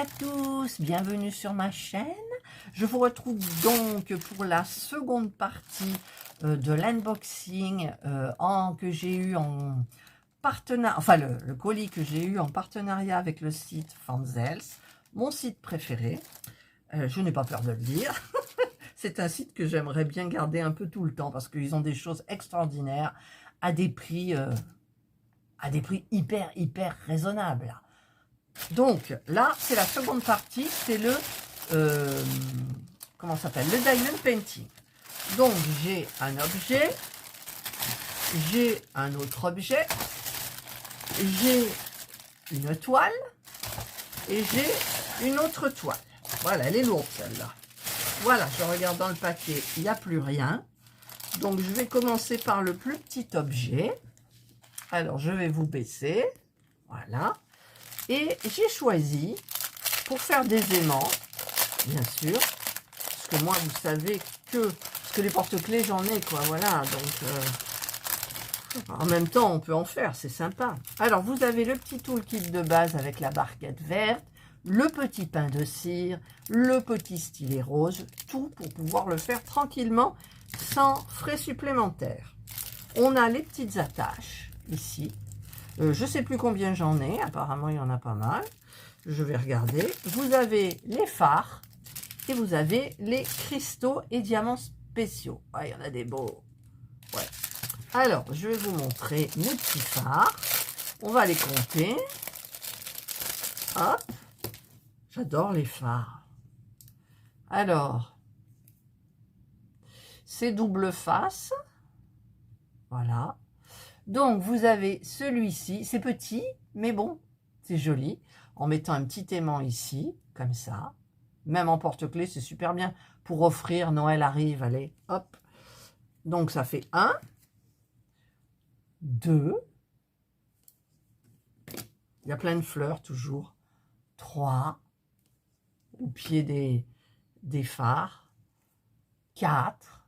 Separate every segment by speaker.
Speaker 1: à tous, bienvenue sur ma chaîne. Je vous retrouve donc pour la seconde partie de l'unboxing que j'ai eu en partenariat, enfin le colis que j'ai eu en partenariat avec le site Fanzels, mon site préféré. Je n'ai pas peur de le dire. C'est un site que j'aimerais bien garder un peu tout le temps parce qu'ils ont des choses extraordinaires à des prix hyper raisonnables. Donc là, c'est la seconde partie, c'est le comment ça s'appelle, le diamond painting. Donc j'ai un objet, j'ai un autre objet, j'ai une toile et j'ai une autre toile. Voilà, elle est lourde celle-là. Voilà, je regarde dans le paquet, il n'y a plus rien. Donc je vais commencer par le plus petit objet. Alors je vais vous baisser, voilà. Et j'ai choisi, pour faire des aimants, bien sûr, parce que moi, vous savez parce que les porte-clés, j'en ai, quoi, voilà, donc, en même temps, on peut en faire, c'est sympa. Alors, vous avez le petit toolkit de base avec la barquette verte, le petit pain de cire, le petit stylet rose, tout pour pouvoir le faire tranquillement, sans frais supplémentaires. On a les petites attaches, ici. Je ne sais plus combien j'en ai, apparemment il y en a pas mal. Je vais regarder. Vous avez les phares et vous avez les cristaux et diamants spéciaux. Ah, il y en a des beaux. Ouais. Alors, je vais vous montrer mes petits phares. On va les compter. Hop. J'adore les phares. Alors, c'est double face. Voilà. Donc, vous avez celui-ci, c'est petit, mais bon, c'est joli, en mettant un petit aimant ici, comme ça. Même en porte-clés, c'est super bien pour offrir. Noël arrive, allez, hop. Donc, ça fait 1, 2, il y a plein de fleurs toujours, 3, au pied des phares, 4,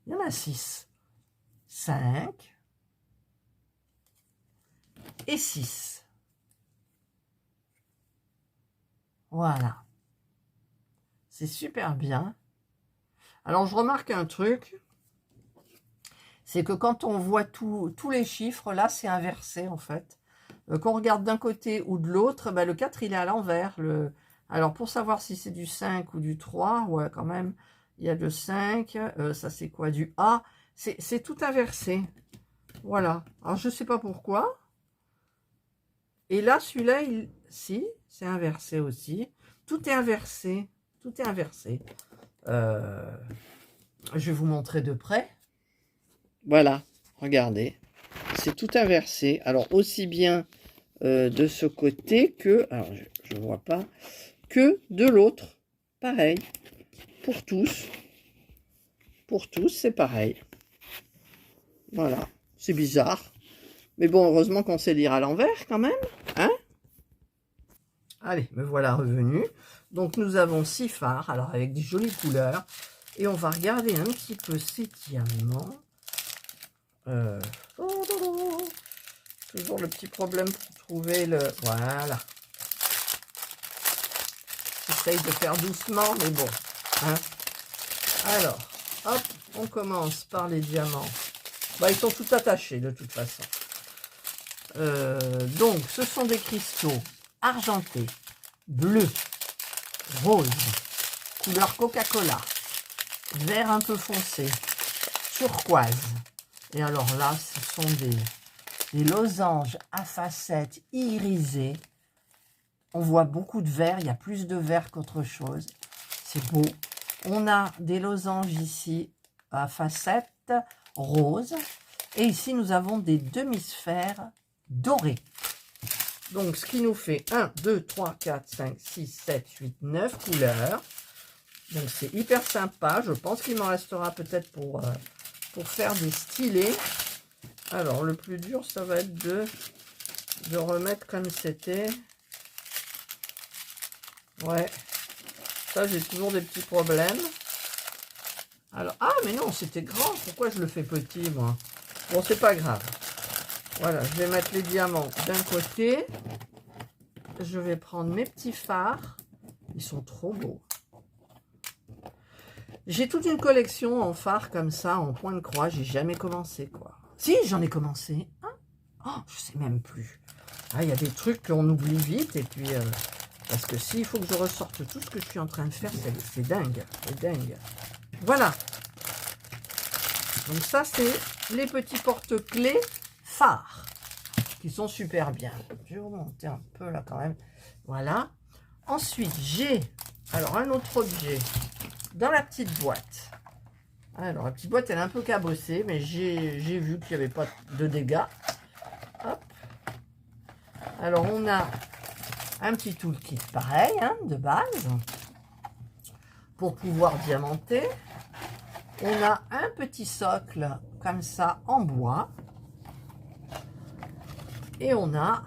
Speaker 1: il y en a 6, 5 et 6. Voilà. C'est super bien. Alors, je remarque un truc. C'est que quand on voit tous les chiffres, là, c'est inversé, en fait. Quand on regarde d'un côté ou de l'autre, ben, le 4, il est à l'envers. Alors, pour savoir si c'est du 5 ou du 3, ouais, quand même, il y a le 5. Ça, c'est quoi? Du A. C'est tout inversé. Voilà. Alors, je ne sais pas pourquoi. Et là, celui-là, si, c'est inversé aussi. Tout est inversé. Tout est inversé. Je vais vous montrer de près. Voilà, regardez. C'est tout inversé. Alors, aussi bien de ce côté que... Alors, je ne vois pas. Que de l'autre. Pareil. Pour tous. Pour tous, c'est pareil. Voilà. C'est bizarre. Mais bon, heureusement qu'on sait lire à l'envers quand même. Hein? Allez, me voilà revenu. Donc, nous avons 6 phares. Alors, avec des jolies couleurs. Et on va regarder un petit peu ces diamants. Toujours le petit problème pour trouver le... Voilà. J'essaye de faire doucement, mais bon. Hein. Alors, hop, on commence par les diamants. Bah, ils sont tout attachés de toute façon. Donc, ce sont des cristaux argentés, bleus, roses, couleur Coca-Cola, vert un peu foncé, turquoise. Et alors là, ce sont des losanges à facettes irisées. On voit beaucoup de vert, il y a plus de vert qu'autre chose. C'est beau. On a des losanges ici à facettes roses. Et ici, nous avons des demi-sphères dorées. Donc, ce qui nous fait 1, 2, 3, 4, 5, 6, 7, 8, 9 couleurs. Donc, c'est hyper sympa. Je pense qu'il m'en restera peut-être pour faire des stylés. Alors, le plus dur, ça va être de remettre comme c'était. Ouais. Ça, j'ai toujours des petits problèmes. Alors, ah, mais non, c'était grand. Pourquoi je le fais petit, moi? Bon, c'est pas grave. Voilà, je vais mettre les diamants d'un côté. Je vais prendre mes petits fards. Ils sont trop beaux. J'ai toute une collection en fards comme ça, en point de croix. J'ai jamais commencé, quoi. Si, j'en ai commencé. Hein, oh, je sais même plus. Ah, il y a des trucs qu'on oublie vite. Et puis, parce que s'il faut que je ressorte tout ce que je suis en train de faire, c'est dingue. C'est dingue. Voilà. Donc ça, c'est les petits porte-clés fards qui sont super bien. Je vais vous monter un peu là quand même. Voilà. Ensuite, j'ai alors un autre objet dans la petite boîte. Alors, la petite boîte, elle est un peu cabossée, mais j'ai vu qu'il n'y avait pas de dégâts. Hop. Alors, on a un petit toolkit pareil, hein, de base, pour pouvoir diamanter. On a un petit socle, comme ça, en bois. Et on a,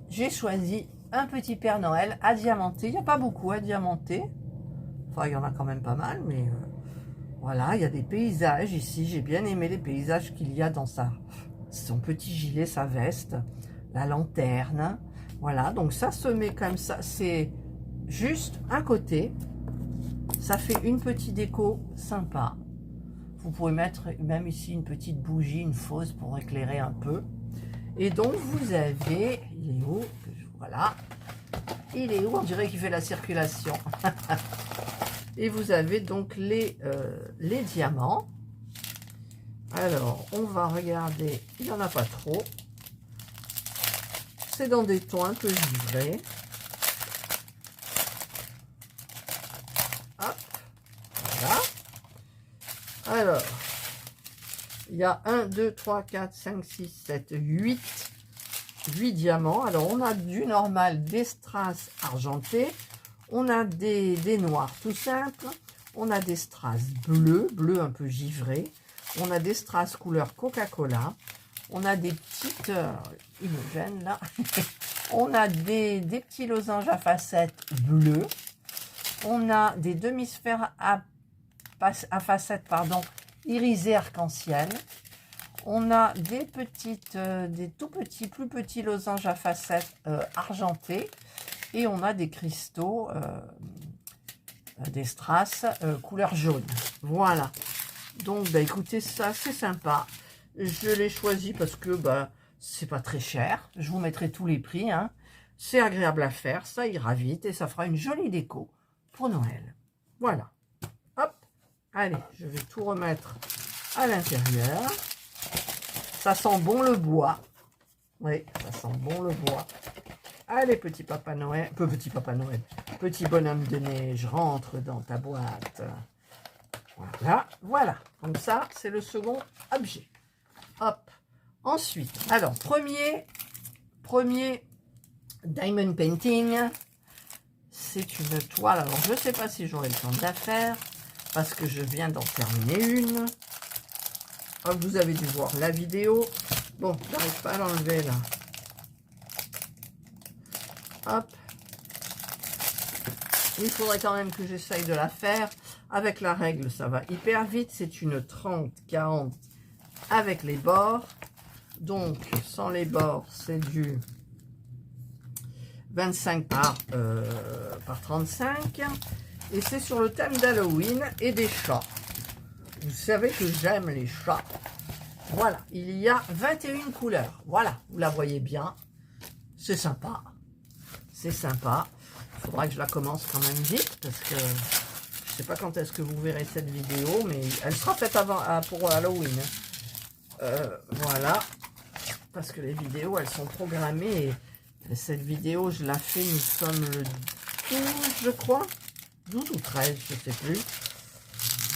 Speaker 1: j'ai choisi un petit Père Noël à diamanter. Il n'y a pas beaucoup à diamanter. Enfin, il y en a quand même pas mal, mais voilà, il y a des paysages ici. J'ai bien aimé les paysages qu'il y a dans son petit gilet, sa veste, la lanterne. Voilà, donc ça se met comme ça. C'est juste un côté. Ça fait une petite déco sympa. Vous pouvez mettre même ici une petite bougie, une fausse pour éclairer un peu. Et donc vous avez, il est où? Voilà, il est où? On dirait qu'il fait la circulation. Et vous avez donc les diamants. Alors, on va regarder, il n'y en a pas trop. C'est dans des tons un peu givrés. Hop, voilà. Alors, il y a 1, 2, 3, 4, 5, 6, 7, 8 diamants. Alors, on a du normal, des strass argentés. On a des noirs tout simples. On a des strass bleu un peu givré. On a des strass couleur Coca-Cola. On a des petites, ils me gênent là. On a des petits losanges à facettes bleues. On a des demi-sphères à facettes, pardon, irisées arc-en-ciel. On a des tout petits, plus petits losanges à facettes argentés. Et on a des cristaux, des strass couleur jaune. Voilà. Donc, bah, écoutez, ça, c'est sympa. Je l'ai choisi parce que bah, c'est pas très cher. Je vous mettrai tous les prix. Hein. C'est agréable à faire. Ça ira vite et ça fera une jolie déco pour Noël. Voilà. Hop. Allez, je vais tout remettre à l'intérieur. Ça sent bon le bois. Oui, ça sent bon le bois. Allez, petit Papa Noël, petit bonhomme de neige, rentre dans ta boîte. Voilà, voilà. Comme ça, c'est le second objet. Hop. Ensuite, alors, premier diamond painting, c'est une toile. Alors, je ne sais pas si j'aurai le temps de la faire, parce que je viens d'en terminer une. Oh, vous avez dû voir la vidéo. Bon, j'arrive pas à l'enlever, là. Hop. Il faudrait quand même que j'essaye de la faire. Avec la règle, ça va hyper vite. C'est une 30-40 avec les bords. Donc, sans les bords, c'est du 25 par 35. Et c'est sur le thème d'Halloween et des chats. Vous savez que j'aime les chats. Voilà, il y a 21 couleurs. Voilà, vous la voyez bien. C'est sympa. C'est sympa. Il faudra que je la commence quand même vite parce que je ne sais pas quand est-ce que vous verrez cette vidéo, mais elle sera faite avant pour Halloween. Voilà. Parce que les vidéos, elles sont programmées. Et cette vidéo, je la fais, nous sommes le 12, je crois. 12 ou 13, je ne sais plus.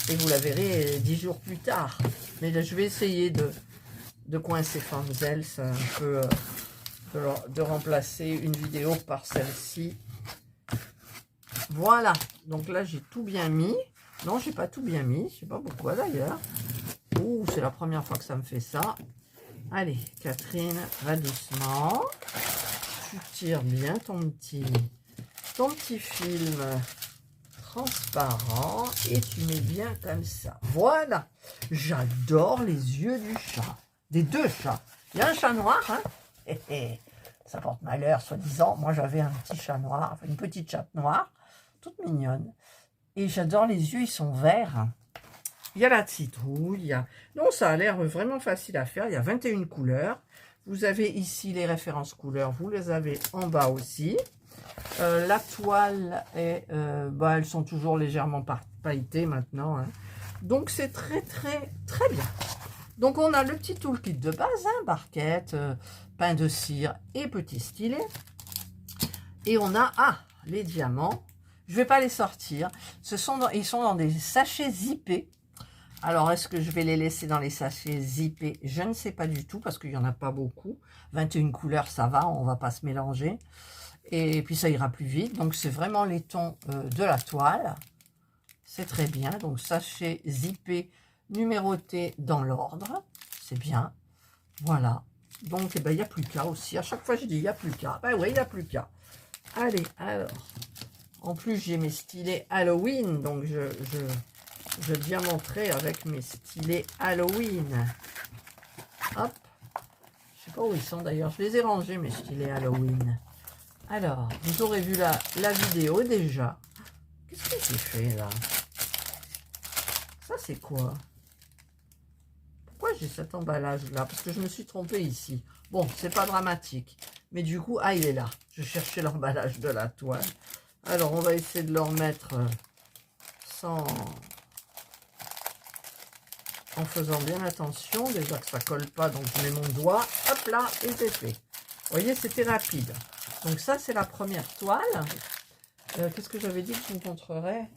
Speaker 1: Et vous la verrez 10 jours plus tard. Mais là, je vais essayer de coincer Fanzel, un peu de remplacer une vidéo par celle-ci. Voilà. Donc là, j'ai tout bien mis. Non, j'ai pas tout bien mis. Je sais pas pourquoi d'ailleurs. Ouh, c'est la première fois que ça me fait ça. Allez, Catherine, va doucement. Tu tires bien ton petit film transparent et tu mets bien comme ça. Voilà. J'adore les yeux du chat. Des deux chats. Il y a un chat noir, hein. Ça porte malheur, soi-disant. Moi, j'avais un petit chat noir, enfin une petite chatte noire, toute mignonne. Et j'adore les yeux, ils sont verts. Il y a la citrouille. Il y a... Non, ça a l'air vraiment facile à faire. Il y a 21 couleurs. Vous avez ici les références couleurs. Vous les avez en bas aussi. La toile, est, elles sont toujours légèrement pailletées maintenant. Hein. Donc, c'est très, très, très bien. Donc, on a le petit toolkit de base, hein, barquette, pain de cire et petit stylet. Et on a, les diamants. Je ne vais pas les sortir. Ils sont dans des sachets zippés. Alors, est-ce que je vais les laisser dans les sachets zippés? Je ne sais pas du tout, parce qu'il n'y en a pas beaucoup. 21 couleurs, ça va, on ne va pas se mélanger. Et puis, ça ira plus vite. Donc, c'est vraiment les tons de la toile. C'est très bien. Donc, sachet zippé, numéroté dans l'ordre. C'est bien. Voilà. Donc, il n'y a plus qu'à aussi. À chaque fois, je dis, il n'y a plus qu'à. Ben oui, il n'y a plus qu'à. Allez, alors. En plus, j'ai mes stylets Halloween. Donc, je viens montrer avec mes stylets Halloween. Hop. Je sais pas où ils sont d'ailleurs. Je les ai rangés, mes stylets Halloween. Alors, vous aurez vu la vidéo déjà. Qu'est-ce que j'ai fait là? Ça, c'est quoi? Pourquoi j'ai cet emballage là? Parce que je me suis trompée ici. Bon, c'est pas dramatique. Mais du coup, il est là. Je cherchais l'emballage de la toile. Alors, on va essayer de le remettre sans... En faisant bien attention. Déjà que ça colle pas, donc je mets mon doigt. Hop là, et c'est fait. Vous voyez, c'était rapide. Donc ça, c'est la première toile. Qu'est-ce que j'avais dit que je vous montrerais?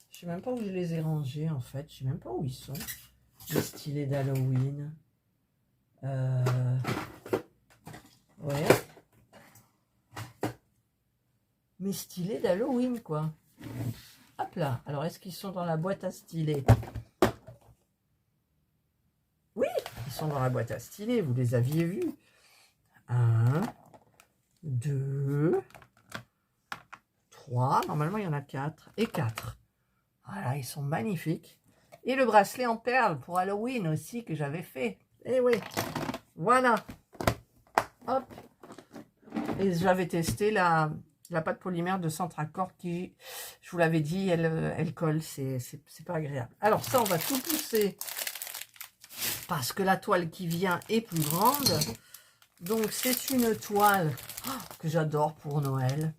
Speaker 1: Je sais même pas où je les ai rangés, en fait. Je sais même pas où ils sont. Les stylets d'Halloween. Ouais. Mes stylets d'Halloween, quoi. Hop là. Alors, est-ce qu'ils sont dans la boîte à stylets? Oui, ils sont dans la boîte à stylets. Vous les aviez vus. 1, 2, 3. Normalement, il y en a 4. Et 4. Voilà, ils sont magnifiques. Et le bracelet en perles pour Halloween aussi que j'avais fait. Eh oui. Voilà. Hop. Et j'avais testé la pâte polymère de Centracor qui, je vous l'avais dit, elle colle. C'est pas agréable. Alors ça, on va tout pousser parce que la toile qui vient est plus grande. Donc, c'est une toile que j'adore pour Noël.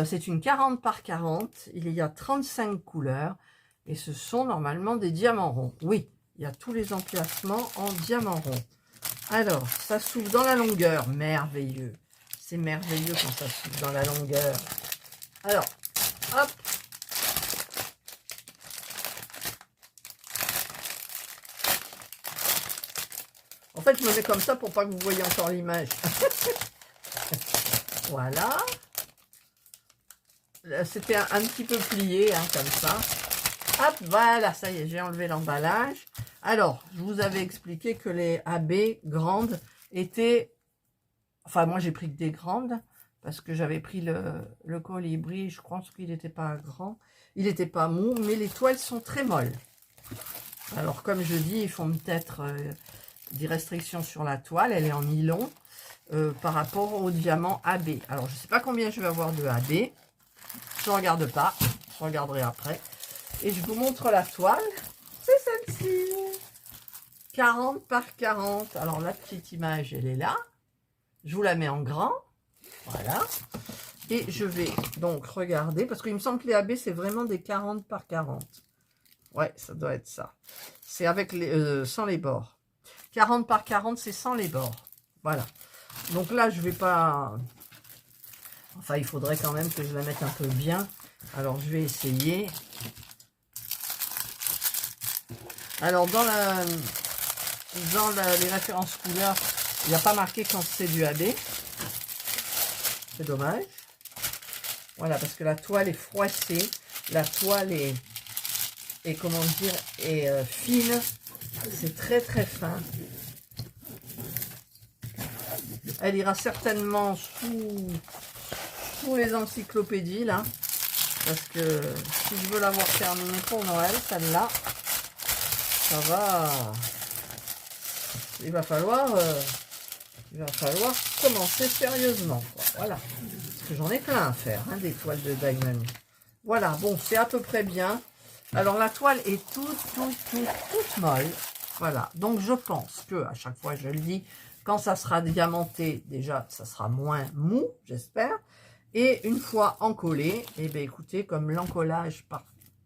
Speaker 1: C'est une 40 par 40. Il y a 35 couleurs. Et ce sont normalement des diamants ronds. Oui, il y a tous les emplacements en diamant rond. Alors, ça s'ouvre dans la longueur. Merveilleux. C'est merveilleux quand ça s'ouvre dans la longueur. Alors, hop. En fait, je me mets comme ça pour pas que vous voyez encore l'image. Voilà. C'était un petit peu plié, hein, comme ça. Hop, voilà, ça y est, j'ai enlevé l'emballage. Alors, je vous avais expliqué que les AB grandes étaient... Enfin, moi, j'ai pris que des grandes, parce que j'avais pris le colibri, je pense qu'il n'était pas grand. Il n'était pas mou, mais les toiles sont très molles. Alors, comme je dis, ils font peut-être des restrictions sur la toile. Elle est en nylon par rapport au diamant AB. Alors, je ne sais pas combien je vais avoir de AB. Je ne regarde pas. Je regarderai après. Et je vous montre la toile. C'est celle-ci. 40 par 40. Alors, la petite image, elle est là. Je vous la mets en grand. Voilà. Et je vais donc regarder. Parce qu'il me semble que les AB, c'est vraiment des 40 par 40. Ouais, ça doit être ça. C'est avec sans les bords. 40 par 40, c'est sans les bords. Voilà. Donc là, je vais pas... Enfin, il faudrait quand même que je la mette un peu bien. Alors, je vais essayer. Alors, dans les références couleurs, il n'y a pas marqué quand c'est du AB. C'est dommage. Voilà, parce que la toile est froissée. La toile est comment dire, est fine. C'est très, très fin. Elle ira certainement sous les encyclopédies, là. Parce que si je veux l'avoir terminée pour Noël, celle-là, ça il va falloir commencer sérieusement, quoi. Voilà, parce que j'en ai plein à faire, hein, des toiles de diamond. Voilà, bon, c'est à peu près bien. Alors, la toile est toute molle. Voilà, donc je pense que, à chaque fois, je le dis, quand ça sera diamanté, déjà, ça sera moins mou, j'espère. Et une fois encollé, eh bien, écoutez, comme l'encollage,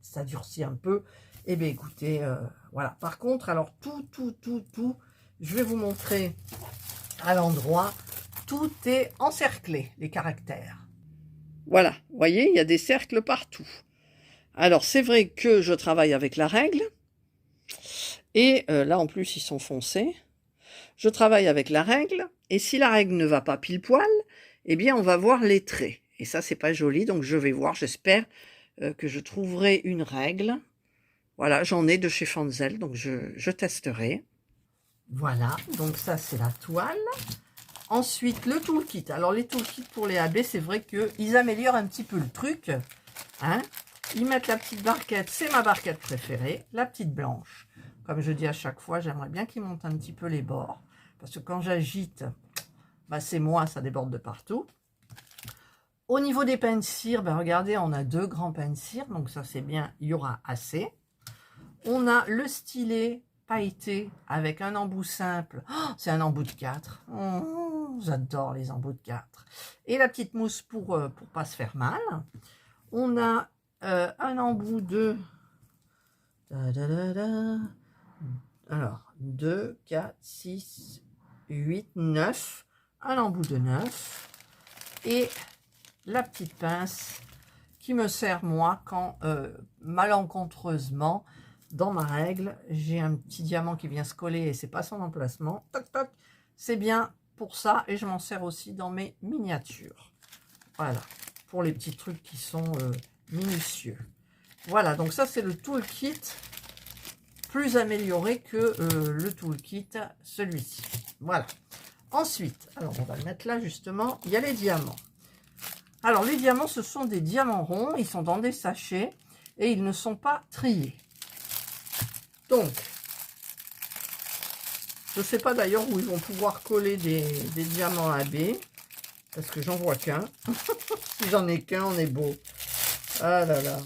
Speaker 1: ça durcit un peu, eh bien, écoutez, voilà. Par contre, alors, tout, je vais vous montrer à l'endroit, tout est encerclé, les caractères. Voilà, vous voyez, il y a des cercles partout. Alors, c'est vrai que je travaille avec la règle. Et là, en plus, ils sont foncés. Je travaille avec la règle. Et si la règle ne va pas pile poil, eh bien, on va voir les traits. Et ça, c'est pas joli. Donc, je vais voir. J'espère que je trouverai une règle. Voilà, j'en ai de chez Fanzel. Donc, je testerai. Voilà. Donc, ça, c'est la toile. Ensuite, le toolkit. Alors, les toolkits pour les AB, c'est vrai qu'ils améliorent un petit peu le truc. Hein, ils mettent la petite barquette, c'est ma barquette préférée, la petite blanche. Comme je dis à chaque fois, j'aimerais bien qu'ils montent un petit peu les bords. Parce que quand j'agite, bah c'est moi, ça déborde de partout. Au niveau des pains de cire, ben regardez, on a 2 grands pains de cire. Donc ça c'est bien, il y aura assez. On a le stylet pailleté avec un embout simple. Oh, c'est un embout de 4. Oh, j'adore les embouts de 4. Et la petite mousse pour pas se faire mal. On a un embout de... Alors, 2, 4, 6, 8, 9. Un embout de 9. Et la petite pince qui me sert, moi, quand malencontreusement, dans ma règle, j'ai un petit diamant qui vient se coller et c'est pas son emplacement. Toc, toc. C'est bien pour ça et je m'en sers aussi dans mes miniatures. Voilà. Pour les petits trucs qui sont minutieux. Voilà, donc ça c'est le toolkit plus amélioré que le toolkit celui-ci. Voilà. Ensuite, alors on va le mettre là justement, il y a les diamants. Alors les diamants, ce sont des diamants ronds, ils sont dans des sachets et ils ne sont pas triés. Donc, je ne sais pas d'ailleurs où ils vont pouvoir coller des diamants AB. Parce que j'en vois qu'un. Si j'en ai qu'un, on est beau. Ah là là.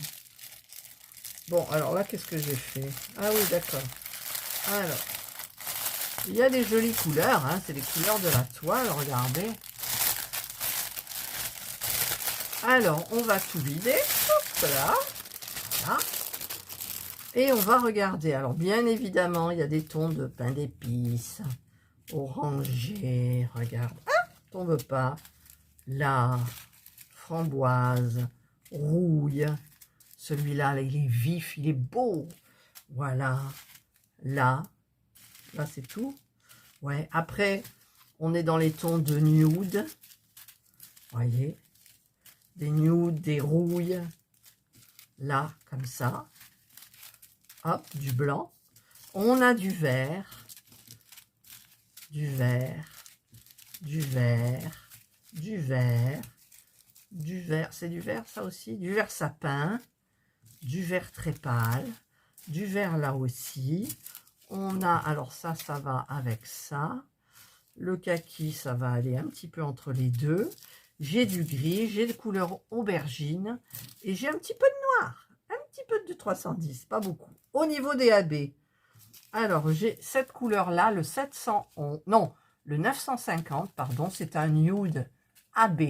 Speaker 1: Bon, alors là, qu'est-ce que j'ai fait? Ah oui, d'accord. Alors, il y a des jolies couleurs. Hein, c'est les couleurs de la toile, regardez. Alors, on va tout vider. Hop là. Là. Et on va regarder. Alors, bien évidemment, il y a des tons de pain d'épices. Orangé. Regarde. Ah, tombe pas. Là, framboise, rouille. Celui-là, il est vif, il est beau. Voilà. Là c'est tout. Ouais. Après, on est dans les tons de nude. Voyez. Des nudes, des rouilles. Là, comme ça. Hop, du blanc. On a du vert. Du vert. Du vert. Du vert, du vert, c'est du vert ça aussi, du vert sapin, du vert très pâle, du vert là aussi. On a, alors ça va avec ça. Le kaki, ça va aller un petit peu entre les deux. J'ai du gris, j'ai de couleur aubergine et j'ai un petit peu de noir, un petit peu de 310, pas beaucoup. Au niveau des AB, alors j'ai cette couleur là, le 711, non, le 950, pardon, c'est un nude AB.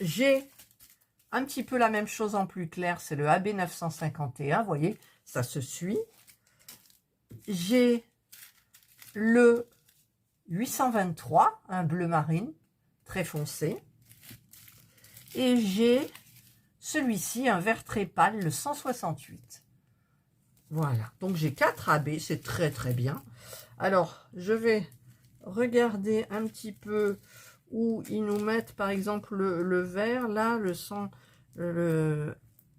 Speaker 1: J'ai un petit peu la même chose en plus clair, c'est le AB 951, vous voyez, ça se suit. J'ai le 823, un bleu marine, très foncé. Et j'ai celui-ci, un vert très pâle, le 168. Voilà, donc j'ai 4 AB, c'est très très bien. Alors, je vais regarder un petit peu où ils nous mettent, par exemple, le vert, là, le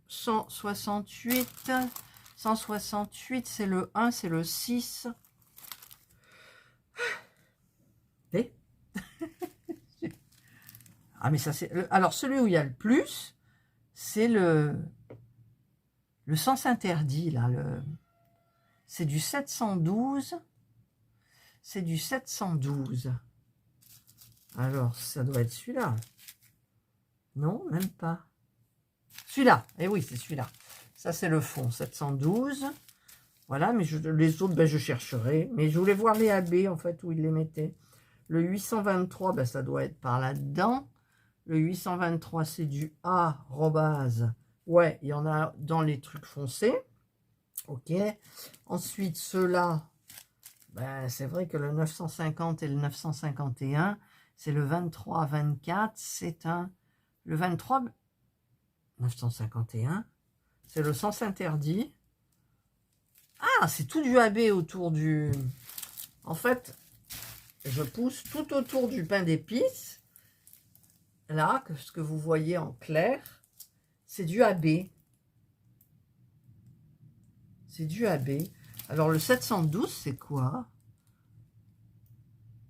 Speaker 1: 168. 168, c'est le 1, c'est le 6. Et ah, mais ça, c'est... Alors, celui où il y a le plus, c'est le sens interdit, là. C'est du 712. c'est du 712. Alors, ça doit être celui-là. Non, même pas. Celui-là. Eh oui, c'est celui-là. Ça, c'est le fond, 712. Voilà, mais les autres, ben, je chercherai. Mais je voulais voir les AB, en fait, où ils les mettaient. Le 823, ben, ça doit être par là-dedans. Le 823, c'est du A, arrobase. Ouais, il y en a dans les trucs foncés. Ok. Ensuite, ceux-là, ben, c'est vrai que le 950 et le 951, c'est le 23-24. C'est un... Le 23... 951, c'est le sens interdit. Ah, c'est tout du AB autour du... En fait, je pousse tout autour du pain d'épices. Là, ce que vous voyez en clair, c'est du AB. C'est du AB. Alors, le 712, c'est quoi?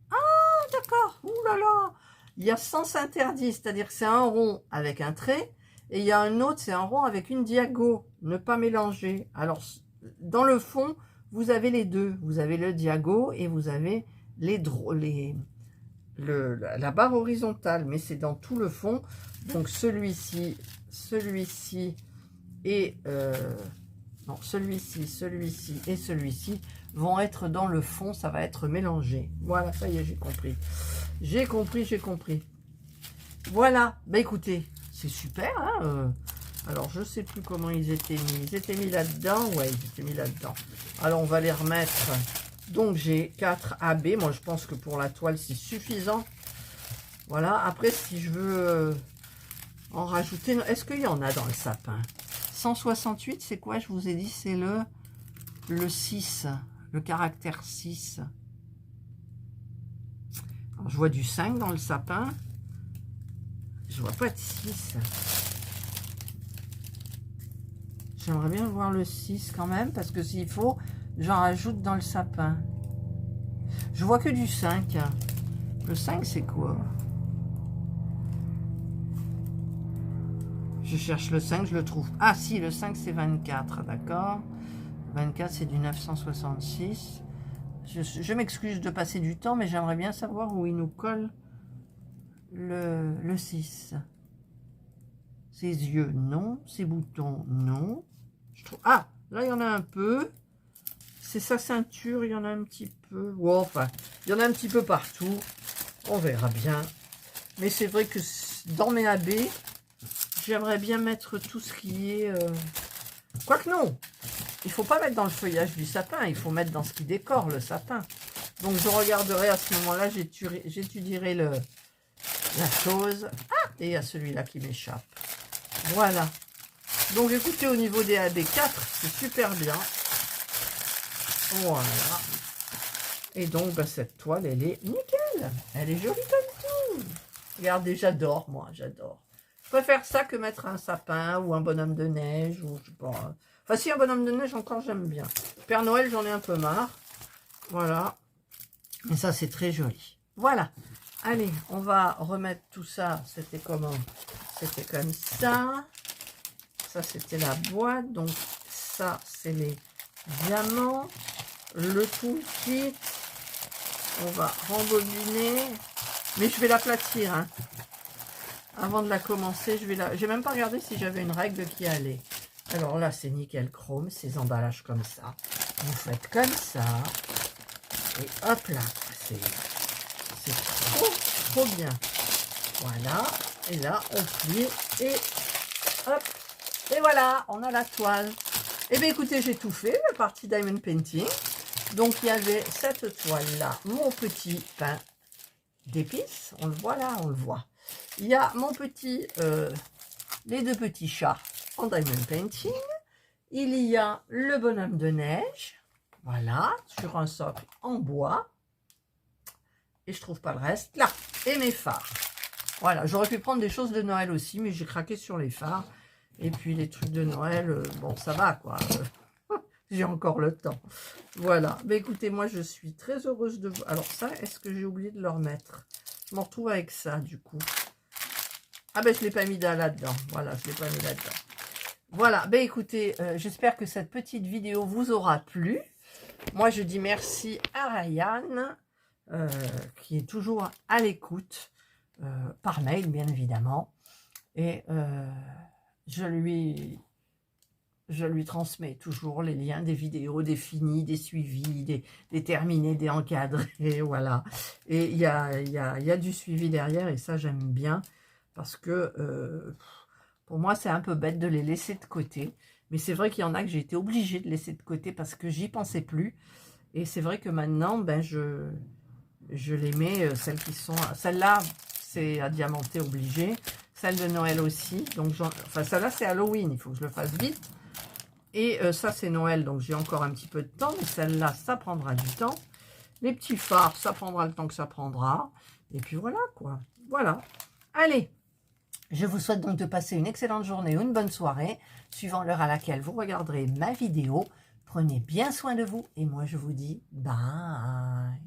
Speaker 1: Ah, d'accord. Ouh là là. Il y a sens interdit, c'est-à-dire que c'est un rond avec un trait. Et il y a un autre, c'est un rond avec une diago. Ne pas mélanger. Alors, dans le fond, vous avez les deux. Vous avez le diago et vous avez la barre horizontale. Mais c'est dans tout le fond. Donc, celui-ci et... non, celui-ci et celui-ci vont être dans le fond. Ça va être mélangé. Voilà, ça y est, j'ai compris. J'ai compris. Voilà. Bah, écoutez... C'est super, hein alors, je sais plus comment ils étaient mis. Ils étaient mis là-dedans. Ouais, ils étaient mis là-dedans. Alors, on va les remettre. Donc, j'ai 4 AB. Moi, je pense que pour la toile, c'est suffisant. Voilà. Après, si je veux en rajouter... Est-ce qu'il y en a dans le sapin? 168, c'est quoi? Je vous ai dit, c'est le 6. Le caractère 6. Alors, je vois du 5 dans le sapin. Je vois pas de 6. J'aimerais bien voir le 6 quand même, parce que s'il faut, j'en rajoute dans le sapin. Je vois que du 5. Le 5, c'est quoi? Je cherche le 5, je le trouve. Ah si, le 5, c'est 24, d'accord. 24, c'est du 966. Je m'excuse de passer du temps, mais j'aimerais bien savoir où il nous colle le 6. Ses yeux, non. Ses boutons, non. Je trouve... Ah, là, il y en a un peu. C'est sa ceinture, il y en a un petit peu. Ouais, enfin, il y en a un petit peu partout. On verra bien. Mais c'est vrai que dans mes AB, j'aimerais bien mettre tout ce qui est... Quoique non, il ne faut pas mettre dans le feuillage du sapin. Il faut mettre dans ce qui décore le sapin. Donc, je regarderai à ce moment-là, j'étudierai la chose. Ah, et il y a celui-là qui m'échappe. Voilà. Donc, écoutez, au niveau des AB4, c'est super bien. Voilà. Et donc, bah, cette toile, elle est nickel. Elle est jolie comme tout. Regardez, j'adore, moi, j'adore. Je préfère ça que mettre un sapin ou un bonhomme de neige. Ou, je sais pas. Enfin, si un bonhomme de neige, encore, j'aime bien. Père Noël, j'en ai un peu marre. Voilà. Et ça, c'est très joli. Voilà. Allez, on va remettre tout ça. C'était comment? C'était comme ça. Ça, c'était la boîte. Donc, ça, c'est les diamants. Le toolkit. On va rembobiner. Mais je vais l'aplatir. Hein. Avant de la commencer, je vais la... J'ai même pas regardé si j'avais une règle qui allait. Alors là, c'est nickel chrome. Ces emballages comme ça. Vous faites comme ça. Et hop là. C'est trop bien. Voilà. Et là, on plie. Et hop. Et voilà, on a la toile. Eh bien, écoutez, j'ai tout fait, la partie Diamond Painting. Donc, il y avait cette toile-là, mon petit pain d'épices. On le voit là, on le voit. Il y a mon petit, les deux petits chats en Diamond Painting. Il y a le bonhomme de neige, voilà, sur un socle en bois. Et je trouve pas le reste, là. Et mes phares. Voilà, j'aurais pu prendre des choses de Noël aussi, mais j'ai craqué sur les phares. Et puis les trucs de Noël, bon, ça va, quoi. J'ai encore le temps. Voilà. Mais écoutez, moi, je suis très heureuse de vous. Alors ça, est-ce que j'ai oublié de le remettre? Je m'en retrouve avec ça, du coup. Ah ben, je ne l'ai pas mis là-dedans. Voilà, je ne l'ai pas mis là-dedans. Voilà. Ben écoutez, j'espère que cette petite vidéo vous aura plu. Moi, je dis merci à Ryan, qui est toujours à l'écoute, par mail, bien évidemment. Et je lui transmets toujours les liens des vidéos, des finis, des suivis, des terminés, des encadrés, voilà. Et il y a du suivi derrière, et ça, j'aime bien, parce que pour moi, c'est un peu bête de les laisser de côté. Mais c'est vrai qu'il y en a que j'ai été obligée de laisser de côté parce que j'y pensais plus. Et c'est vrai que maintenant, ben, je les mets, celles qui sont... Celle-là, c'est à diamanter obligé. Celle de Noël aussi. Donc, enfin, celle-là, c'est Halloween. Il faut que je le fasse vite. Et ça, c'est Noël. Donc, j'ai encore un petit peu de temps. Mais celle-là, ça prendra du temps. Les petits phares, ça prendra le temps que ça prendra. Et puis, voilà, quoi. Voilà. Allez. Je vous souhaite donc de passer une excellente journée ou une bonne soirée, suivant l'heure à laquelle vous regarderez ma vidéo. Prenez bien soin de vous et moi je vous dis bye.